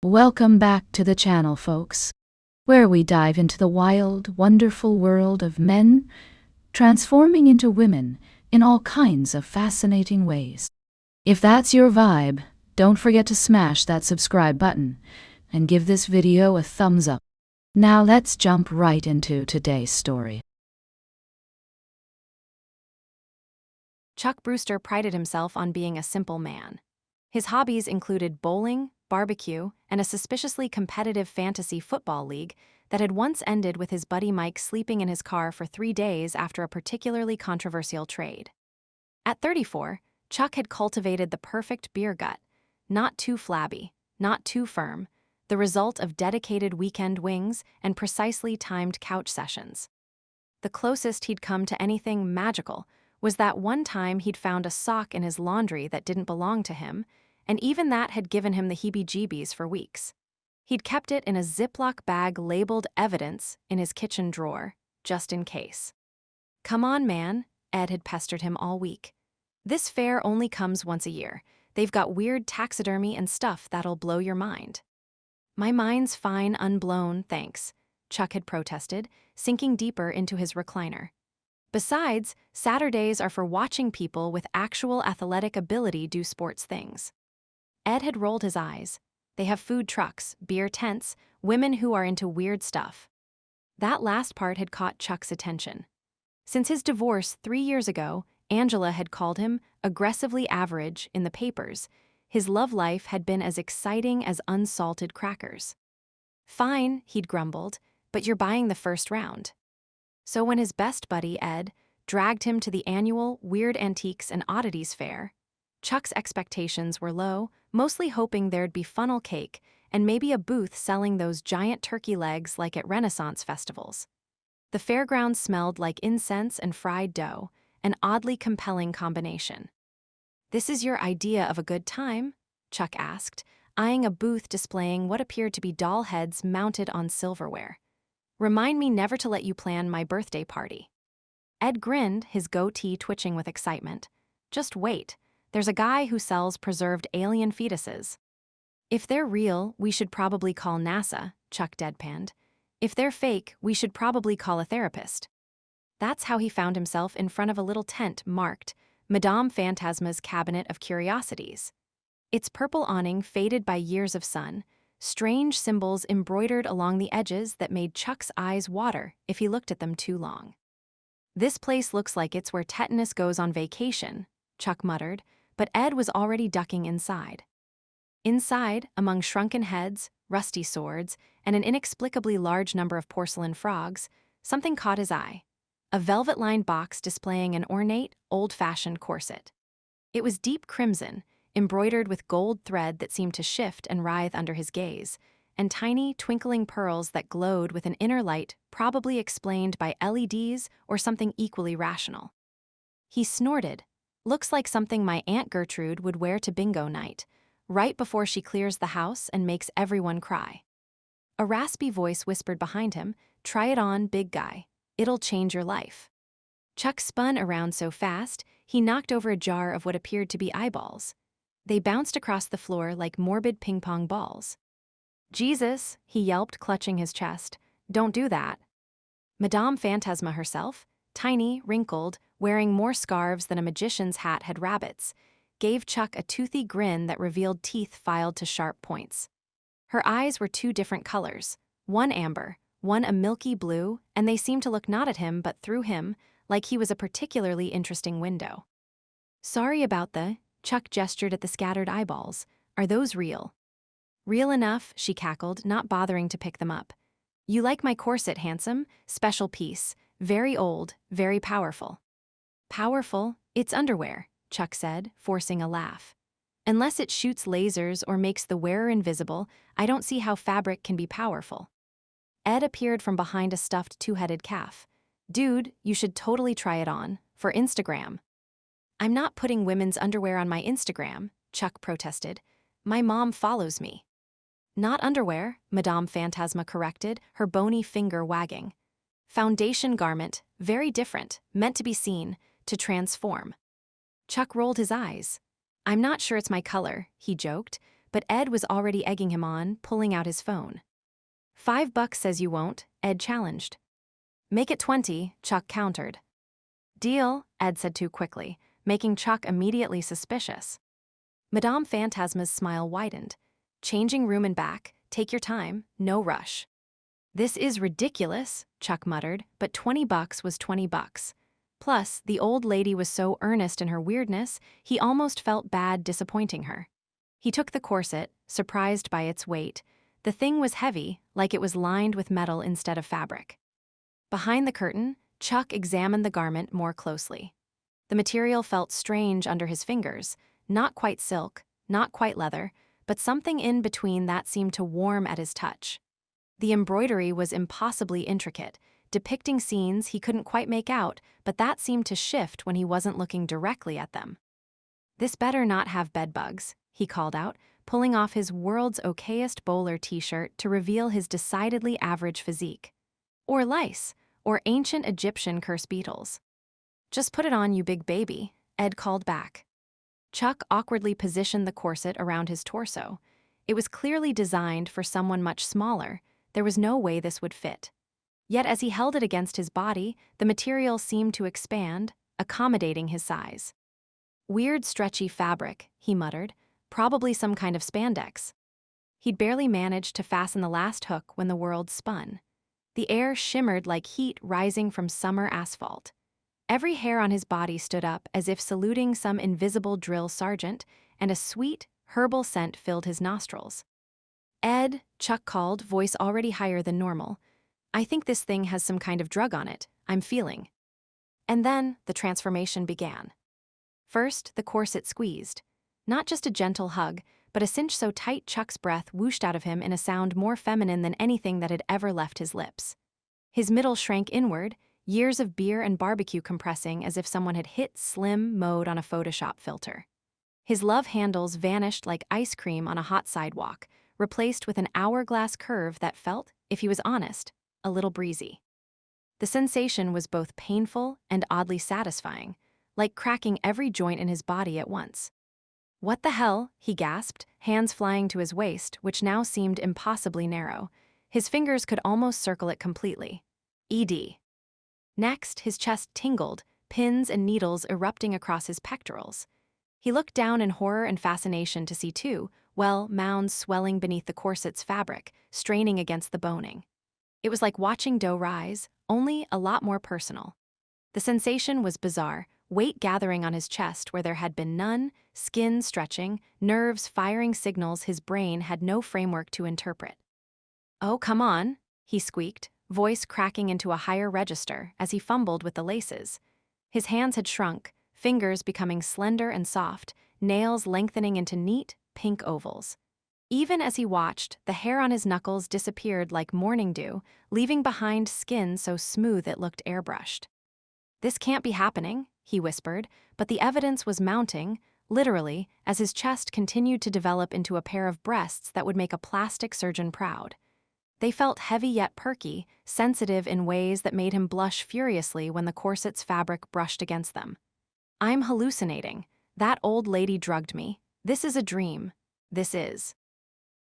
Welcome back to the channel, folks, where we dive into the wild, wonderful world of men transforming into women in all kinds of fascinating ways. If that's your vibe, don't forget to smash that subscribe button and give this video a thumbs up. Now let's jump right into today's story. Chuck Brewster prided himself on being a simple man. His hobbies included bowling, barbecue, and a suspiciously competitive fantasy football league that had once ended with his buddy Mike sleeping in his car for 3 days after a particularly controversial trade. At 34, Chuck had cultivated the perfect beer gut, not too flabby, not too firm, the result of dedicated weekend wings and precisely timed couch sessions. The closest he'd come to anything magical was that one time he'd found a sock in his laundry that didn't belong to him, and even that had given him the heebie-jeebies for weeks. He'd kept it in a Ziploc bag labeled evidence in his kitchen drawer, just in case. "Come on, man," Ed had pestered him all week. "This fair only comes once a year. They've got weird taxidermy and stuff that'll blow your mind." "My mind's fine unblown, thanks," Chuck had protested, sinking deeper into his recliner. "Besides, Saturdays are for watching people with actual athletic ability do sports things." Ed had rolled his eyes. "They have food trucks, beer tents, women who are into weird stuff." That last part had caught Chuck's attention. Since his divorce 3 years ago, Angela had called him aggressively average in the papers. His love life had been as exciting as unsalted crackers. "Fine," he'd grumbled, "but you're buying the first round." So when his best buddy, Ed, dragged him to the annual Weird Antiques and Oddities Fair, Chuck's expectations were low, mostly hoping there'd be funnel cake and maybe a booth selling those giant turkey legs like at Renaissance festivals. The fairgrounds smelled like incense and fried dough, an oddly compelling combination. "This is your idea of a good time?" Chuck asked, eyeing a booth displaying what appeared to be doll heads mounted on silverware. "Remind me never to let you plan my birthday party." Ed grinned, his goatee twitching with excitement. "Just wait. There's a guy who sells preserved alien fetuses." "If they're real, we should probably call NASA," Chuck deadpanned. "If they're fake, we should probably call a therapist." That's how he found himself in front of a little tent marked Madame Phantasma's Cabinet of Curiosities. Its purple awning faded by years of sun, strange symbols embroidered along the edges that made Chuck's eyes water if he looked at them too long. "This place looks like it's where Tetanus goes on vacation," Chuck muttered, but Ed was already ducking inside. Inside, among shrunken heads, rusty swords, and an inexplicably large number of porcelain frogs, something caught his eye: a velvet-lined box displaying an ornate, old-fashioned corset. It was deep crimson, embroidered with gold thread that seemed to shift and writhe under his gaze, and tiny, twinkling pearls that glowed with an inner light probably explained by LEDs or something equally rational. He snorted. "Looks like something my Aunt Gertrude would wear to bingo night, right before she clears the house and makes everyone cry." A raspy voice whispered behind him, "Try it on, big guy. It'll change your life." Chuck spun around so fast, he knocked over a jar of what appeared to be eyeballs. They bounced across the floor like morbid ping-pong balls. "Jesus," he yelped, clutching his chest. "Don't do that." Madame Phantasma herself, tiny, wrinkled, wearing more scarves than a magician's hat had rabbits, gave Chuck a toothy grin that revealed teeth filed to sharp points. Her eyes were 2 different colors, one amber, one a milky blue, and they seemed to look not at him but through him, like he was a particularly interesting window. "Sorry about the," Chuck gestured at the scattered eyeballs. "Are those real?" "Real enough," she cackled, not bothering to pick them up. "You like my corset, handsome? Special piece. Very old, very powerful." "Powerful? It's underwear," Chuck said, forcing a laugh. "Unless it shoots lasers or makes the wearer invisible, I don't see how fabric can be powerful." Ed appeared from behind a stuffed 2-headed calf. "Dude, you should totally try it on, for Instagram." "I'm not putting women's underwear on my Instagram," Chuck protested. "My mom follows me." "Not underwear," Madame Phantasma corrected, her bony finger wagging. "Foundation garment, very different, meant to be seen, to transform." Chuck rolled his eyes. "I'm not sure it's my color," he joked, but Ed was already egging him on, pulling out his phone. $5 says you won't, Ed challenged. Make it 20, Chuck countered. Deal, Ed said too quickly, making Chuck immediately suspicious. Madame Phantasma's smile widened. Changing room and back, take your time, no rush. This is ridiculous, Chuck muttered, but $20 was $20. Plus, the old lady was so earnest in her weirdness, he almost felt bad disappointing her. He took the corset, surprised by its weight. The thing was heavy, like it was lined with metal instead of fabric. Behind the curtain, Chuck examined the garment more closely. The material felt strange under his fingers, not quite silk, not quite leather, but something in between that seemed to warm at his touch. The embroidery was impossibly intricate, depicting scenes he couldn't quite make out, but that seemed to shift when he wasn't looking directly at them. This better not have bedbugs, he called out, pulling off his world's okayest bowler t-shirt to reveal his decidedly average physique. Or lice, or ancient Egyptian curse beetles. Just put it on, you big baby, Ed called back. Chuck awkwardly positioned the corset around his torso. It was clearly designed for someone much smaller. There was no way this would fit. Yet as he held it against his body, the material seemed to expand, accommodating his size. Weird stretchy fabric, he muttered, probably some kind of spandex. He'd barely managed to fasten the last hook when the world spun. The air shimmered like heat rising from summer asphalt. Every hair on his body stood up as if saluting some invisible drill sergeant, and a sweet, herbal scent filled his nostrils. Ed, Chuck called, voice already higher than normal. I think this thing has some kind of drug on it, I'm feeling. And then the transformation began. First, the corset squeezed. Not just a gentle hug, but a cinch so tight Chuck's breath whooshed out of him in a sound more feminine than anything that had ever left his lips. His middle shrank inward, years of beer and barbecue compressing as if someone had hit slim mode on a Photoshop filter. His love handles vanished like ice cream on a hot sidewalk, replaced with an hourglass curve that felt, if he was honest, a little breezy. The sensation was both painful and oddly satisfying, like cracking every joint in his body at once. What the hell, he gasped, hands flying to his waist, which now seemed impossibly narrow. His fingers could almost circle it completely. ED. Next, his chest tingled, pins and needles erupting across his pectorals. He looked down in horror and fascination to see two, mounds swelling beneath the corset's fabric, straining against the boning. It was like watching dough rise, only a lot more personal. The sensation was bizarre, weight gathering on his chest where there had been none, skin stretching, nerves firing signals his brain had no framework to interpret. Oh, come on, he squeaked, voice cracking into a higher register as he fumbled with the laces. His hands had shrunk, fingers becoming slender and soft, nails lengthening into neat, pink ovals. Even as he watched, the hair on his knuckles disappeared like morning dew, leaving behind skin so smooth it looked airbrushed. This can't be happening, he whispered, but the evidence was mounting, literally, as his chest continued to develop into a pair of breasts that would make a plastic surgeon proud. They felt heavy yet perky, sensitive in ways that made him blush furiously when the corset's fabric brushed against them. I'm hallucinating. That old lady drugged me. This is a dream. This is.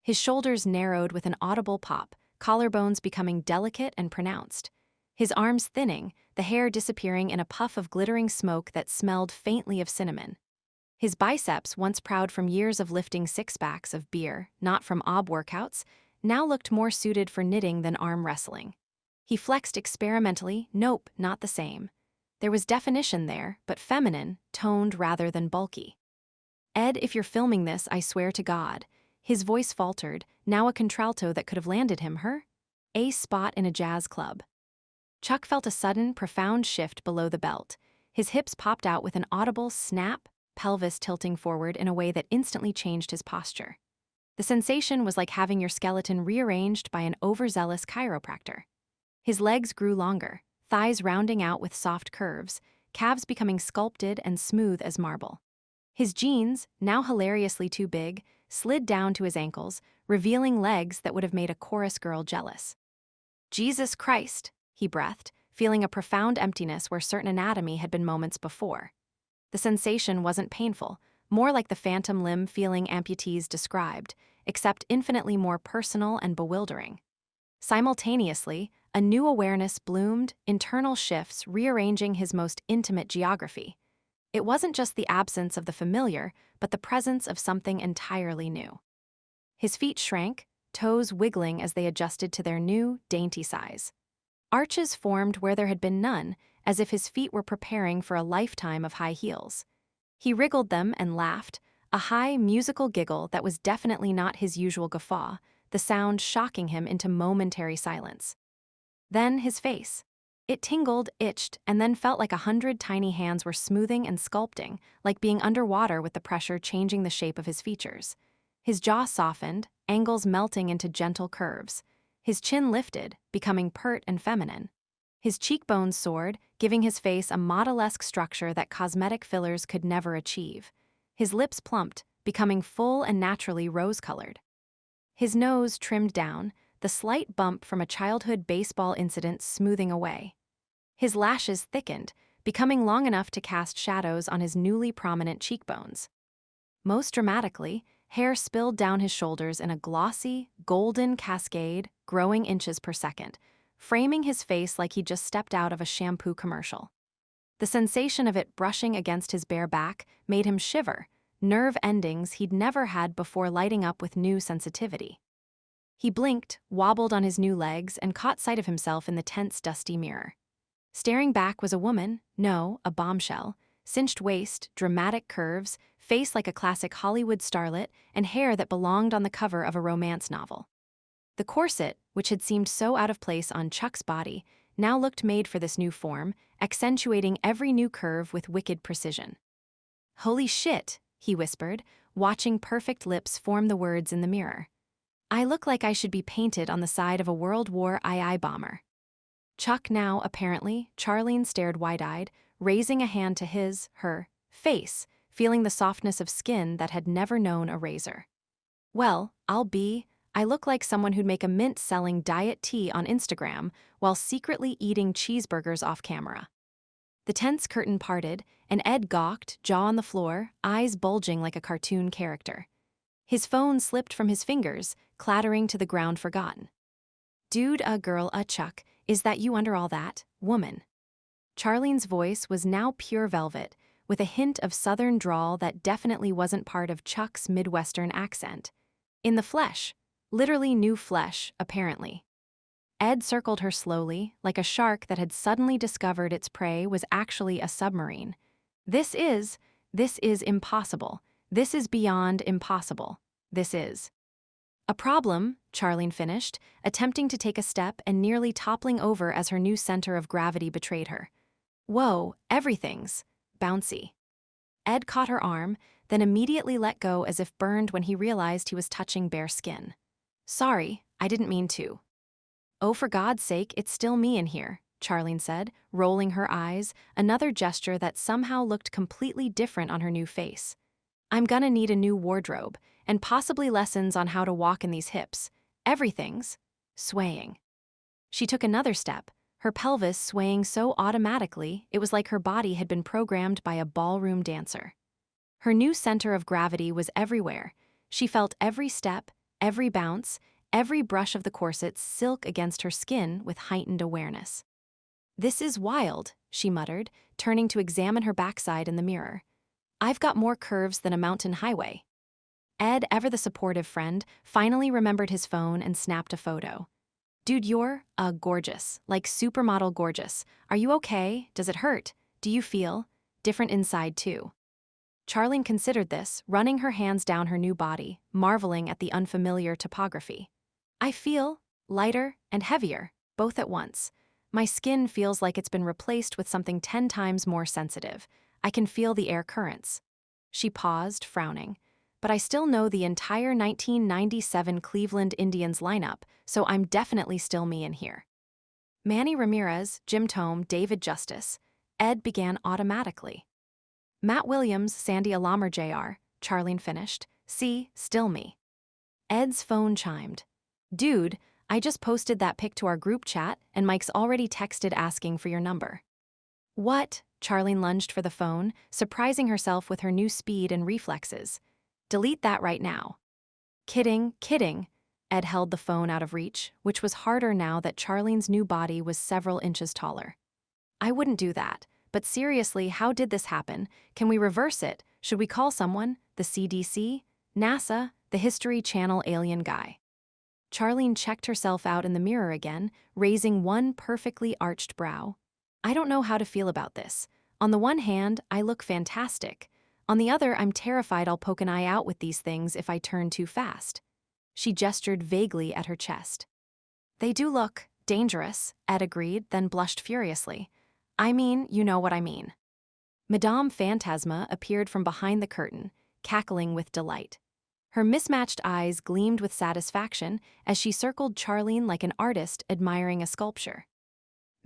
His shoulders narrowed with an audible pop, collarbones becoming delicate and pronounced. His arms thinning, the hair disappearing in a puff of glittering smoke that smelled faintly of cinnamon. His biceps, once proud from years of lifting six-packs of beer, not from ob workouts, now looked more suited for knitting than arm wrestling. He flexed experimentally, nope, not the same. There was definition there, but feminine, toned rather than bulky. Ed, if you're filming this, I swear to God. His voice faltered, now a contralto that could have landed him her spot in a jazz club. Chuck felt a sudden, profound shift below the belt. His hips popped out with an audible snap, pelvis tilting forward in a way that instantly changed his posture. The sensation was like having your skeleton rearranged by an overzealous chiropractor. His legs grew longer, thighs rounding out with soft curves, calves becoming sculpted and smooth as marble. His jeans, now hilariously too big, slid down to his ankles, revealing legs that would have made a chorus girl jealous. Jesus Christ, he breathed, feeling a profound emptiness where certain anatomy had been moments before. The sensation wasn't painful, more like the phantom limb feeling amputees described, except infinitely more personal and bewildering. Simultaneously, a new awareness bloomed, internal shifts rearranging his most intimate geography. It wasn't just the absence of the familiar, but the presence of something entirely new. His feet shrank, toes wiggling as they adjusted to their new, dainty size. Arches formed where there had been none, as if his feet were preparing for a lifetime of high heels. He wriggled them and laughed, a high, musical giggle that was definitely not his usual guffaw, the sound shocking him into momentary silence. Then his face. It tingled, itched, and then felt like 100 tiny hands were smoothing and sculpting, like being underwater with the pressure changing the shape of his features. His jaw softened, angles melting into gentle curves. His chin lifted, becoming pert and feminine. His cheekbones soared, giving his face a model-esque structure that cosmetic fillers could never achieve. His lips plumped, becoming full and naturally rose-colored. His nose trimmed down, the slight bump from a childhood baseball incident smoothing away. His lashes thickened, becoming long enough to cast shadows on his newly prominent cheekbones. Most dramatically, hair spilled down his shoulders in a glossy, golden cascade, growing inches per second, framing his face like he'd just stepped out of a shampoo commercial. The sensation of it brushing against his bare back made him shiver, nerve endings he'd never had before lighting up with new sensitivity. He blinked, wobbled on his new legs, and caught sight of himself in the tense, dusty mirror. Staring back was a woman, no, a bombshell, cinched waist, dramatic curves, face like a classic Hollywood starlet, and hair that belonged on the cover of a romance novel. The corset, which had seemed so out of place on Chuck's body, now looked made for this new form, accentuating every new curve with wicked precision. "Holy shit," he whispered, watching perfect lips form the words in the mirror. "I look like I should be painted on the side of a World War II bomber." Chuck now, apparently, Charlene stared wide-eyed, raising a hand to her face, feeling the softness of skin that had never known a razor. "Well, I look like someone who'd make a mint-selling diet tea on Instagram while secretly eating cheeseburgers off camera." The tense curtain parted, and Ed gawked, jaw on the floor, eyes bulging like a cartoon character. His phone slipped from his fingers, clattering to the ground forgotten. "Dude, girl, Chuck, is that you under all that, woman?" Charlene's voice was now pure velvet, with a hint of southern drawl that definitely wasn't part of Chuck's Midwestern accent. In the flesh. Literally new flesh, apparently. Ed circled her slowly, like a shark that had suddenly discovered its prey was actually a submarine. This is impossible. This is beyond impossible. This is. "A problem," Charlene finished, attempting to take a step and nearly toppling over as her new center of gravity betrayed her. "Whoa, everything's bouncy." Ed caught her arm, then immediately let go as if burned when he realized he was touching bare skin. "Sorry, I didn't mean to." "Oh, for God's sake, it's still me in here," Charlene said, rolling her eyes, another gesture that somehow looked completely different on her new face. "I'm gonna need a new wardrobe, and possibly lessons on how to walk in these hips. Everything's swaying." She took another step, her pelvis swaying so automatically it was like her body had been programmed by a ballroom dancer. Her new center of gravity was everywhere. She felt every step, every bounce, every brush of the corset's silk against her skin with heightened awareness. "This is wild," she muttered, turning to examine her backside in the mirror. "I've got more curves than a mountain highway." Ed, ever the supportive friend, finally remembered his phone and snapped a photo. "Dude, you're, gorgeous, like supermodel gorgeous. Are you okay? Does it hurt? Do you feel different inside too?" Charlene considered this, running her hands down her new body, marveling at the unfamiliar topography. "I feel lighter and heavier, both at once. My skin feels like it's been replaced with something 10 times more sensitive. I can feel the air currents." She paused, frowning. "But I still know the entire 1997 Cleveland Indians lineup, so I'm definitely still me in here." Manny Ramirez, Jim Thome, David Justice. Ed began automatically. "Matt Williams, Sandy Alamer Jr., Charlene finished. "See, still me." Ed's phone chimed. "Dude, I just posted that pic to our group chat, and Mike's already texted asking for your number." "What?" Charlene lunged for the phone, surprising herself with her new speed and reflexes. Delete that right now. Kidding, kidding. Ed held the phone out of reach, which was harder now that Charlene's new body was several inches taller. I wouldn't do that. But seriously, how did this happen? Can we reverse it? Should we call someone? The CDC? NASA? The History Channel alien guy? Charlene checked herself out in the mirror again, raising one perfectly arched brow. I don't know how to feel about this. On the one hand, I look fantastic. On the other, I'm terrified I'll poke an eye out with these things if I turn too fast. She gestured vaguely at her chest. They do look dangerous, Ed agreed, then blushed furiously. I mean, you know what I mean. Madame Phantasma appeared from behind the curtain, cackling with delight. Her mismatched eyes gleamed with satisfaction as she circled Charlene like an artist admiring a sculpture.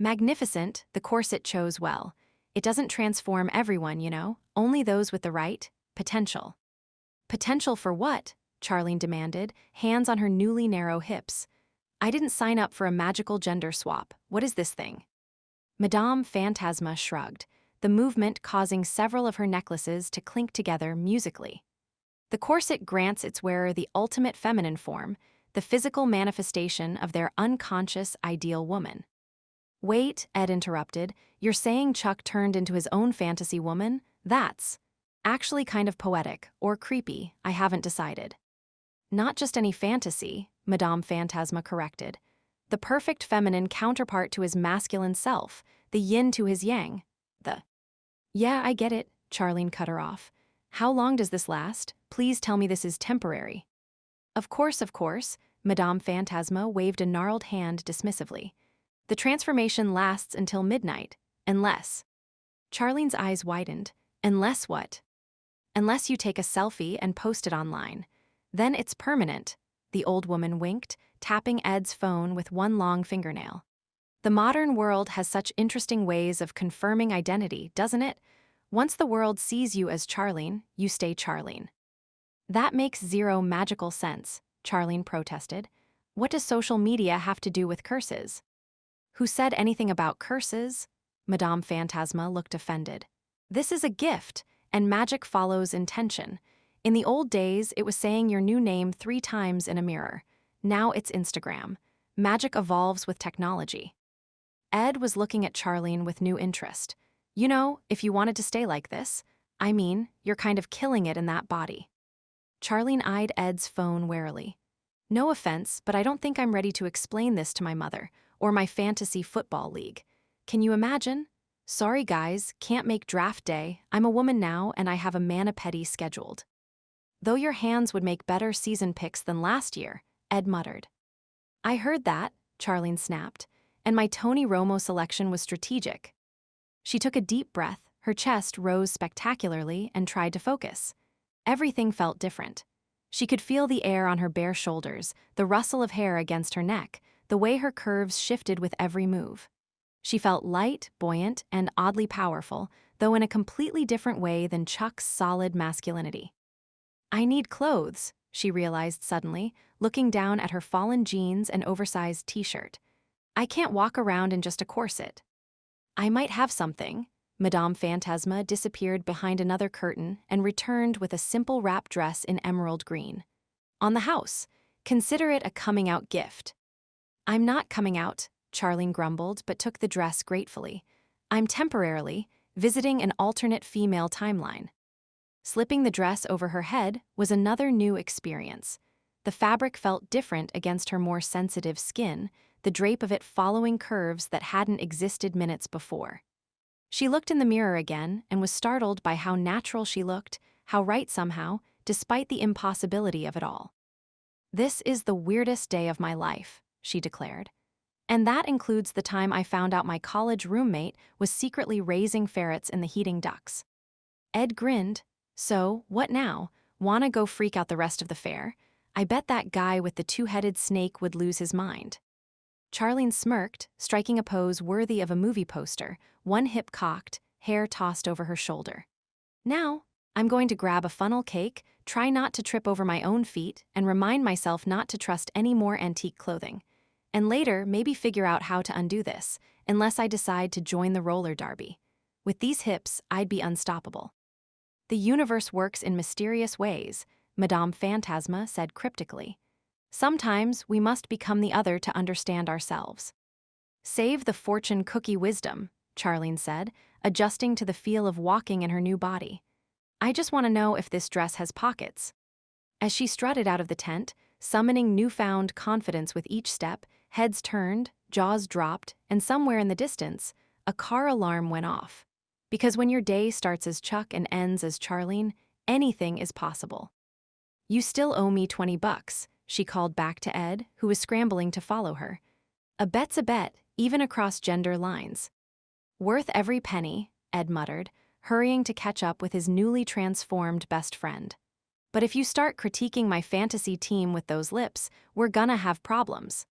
Magnificent, the corset chose well. It doesn't transform everyone, you know, only those with the right potential. Potential for what? Charlene demanded, hands on her newly narrow hips. I didn't sign up for a magical gender swap. What is this thing? Madame Phantasma shrugged, the movement causing several of her necklaces to clink together musically. The corset grants its wearer the ultimate feminine form, the physical manifestation of their unconscious ideal woman. Wait, Ed interrupted, you're saying Chuck turned into his own fantasy woman? That's actually kind of poetic, or creepy, I haven't decided. Not just any fantasy, Madame Phantasma corrected. The perfect feminine counterpart to his masculine self, the yin to his yang. Yeah, I get it, Charlene cut her off. How long does this last? Please tell me this is temporary. Of course, Madame Phantasma waved a gnarled hand dismissively. The transformation lasts until midnight, unless. Charlene's eyes widened. Unless what? Unless you take a selfie and post it online. Then it's permanent, the old woman winked, tapping Ed's phone with one long fingernail. The modern world has such interesting ways of confirming identity, doesn't it? Once the world sees you as Charlene, you stay Charlene. That makes zero magical sense, Charlene protested. What does social media have to do with curses? Who said anything about curses? Madame Phantasma looked offended. This is a gift, and magic follows intention. In the old days, it was saying your new name 3 times in a mirror. Now it's Instagram. Magic evolves with technology. Ed was looking at Charlene with new interest. You know, if you wanted to stay like this, I mean, you're kind of killing it in that body. Charlene eyed Ed's phone warily. No offense, but I don't think I'm ready to explain this to my mother, or my fantasy football league. Can you imagine? Sorry guys, can't make draft day. I'm a woman now and I have a mani-pedi scheduled. Though your hands would make better season picks than last year, Ed muttered. I heard that, Charlene snapped, and my Tony Romo selection was strategic. She took a deep breath, her chest rose spectacularly, and tried to focus. Everything felt different. She could feel the air on her bare shoulders, the rustle of hair against her neck, the way her curves shifted with every move. She felt light, buoyant, and oddly powerful, though in a completely different way than Chuck's solid masculinity. I need clothes, she realized suddenly, looking down at her fallen jeans and oversized t-shirt. I can't walk around in just a corset. I might have something. Madame Phantasma disappeared behind another curtain and returned with a simple wrap dress in emerald green. On the house. Consider it a coming-out gift. I'm not coming out, Charlene grumbled, but took the dress gratefully. I'm temporarily visiting an alternate female timeline. Slipping the dress over her head was another new experience. The fabric felt different against her more sensitive skin, the drape of it following curves that hadn't existed minutes before. She looked in the mirror again and was startled by how natural she looked, how right somehow, despite the impossibility of it all. This is the weirdest day of my life, she declared. And that includes the time I found out my college roommate was secretly raising ferrets in the heating ducts. Ed grinned. So, what now? Wanna go freak out the rest of the fair? I bet that guy with the 2-headed snake would lose his mind. Charlene smirked, striking a pose worthy of a movie poster, one hip cocked, hair tossed over her shoulder. Now, I'm going to grab a funnel cake, try not to trip over my own feet, and remind myself not to trust any more antique clothing. And later, maybe figure out how to undo this, unless I decide to join the roller derby. With these hips, I'd be unstoppable. The universe works in mysterious ways, Madame Phantasma said cryptically. Sometimes we must become the other to understand ourselves. Save the fortune cookie wisdom, Charlene said, adjusting to the feel of walking in her new body. I just want to know if this dress has pockets. As she strutted out of the tent, summoning newfound confidence with each step, heads turned, jaws dropped, and somewhere in the distance, a car alarm went off. Because when your day starts as Chuck and ends as Charlene, anything is possible. You still owe me $20, she called back to Ed, who was scrambling to follow her. A bet's a bet, even across gender lines. Worth every penny, Ed muttered, hurrying to catch up with his newly transformed best friend. But if you start critiquing my fantasy team with those lips, we're gonna have problems.